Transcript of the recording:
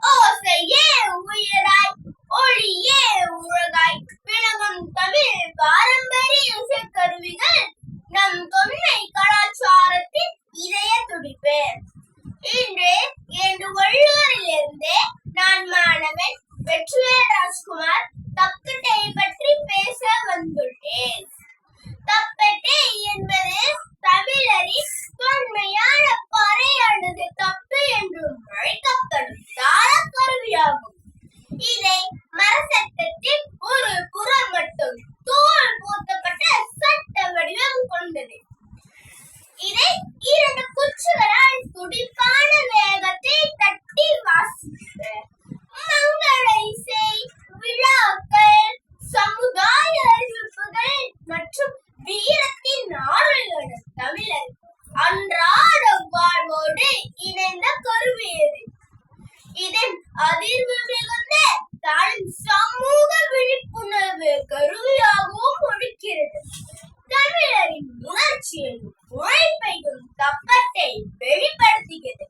ஓசையே உயிராய் ஒளியே உலகாய் விளங்கும் தமிழ் பாரம்பரிய இசைக்கருவிகள் நம் தொன்மை கலாச்சாரத்தின் இதய துடிப்பு. இன்று எனது வள்ளுவரிலிருந்து நான் மாணவன் வெற்றிவேல் ராஜ்குமார் தப்பட்டை பற்றி பேச வந்துள்ளேன். தப்பட்டை என்பது தமிழரின் தொன்மையான பறையானது தப்பு என்றும் அழைக்கப்படும் தாள கருவியாகும். இதை மரச்சட்டத்தில் ஒரு புறம் மட்டும் தோல் போர்த்தப்பட்ட சட்ட வடிவம் கொண்டது. இதை 2 குச்சிகளால் துடிப்பான வேகத்தை தட்டி வாசிக்க மங்கள இசை, விழாக்கள், சமுதாய அறிவிப்புகள் மற்றும் வீரத்தின் ஆறுகள தமிழர் அன்றாட வாழ்வோடு இணைந்த கருவி இது. இதன் அதிர்வு மிகுந்த தாளின் சமூக விழிப்புணர்வு கருவியாகவும் ஒழிக்கிறது. தமிழரின் உணர்ச்சியையும் உழைப்பையும் தப்பட்டை வெளிப்படுத்துகிறது.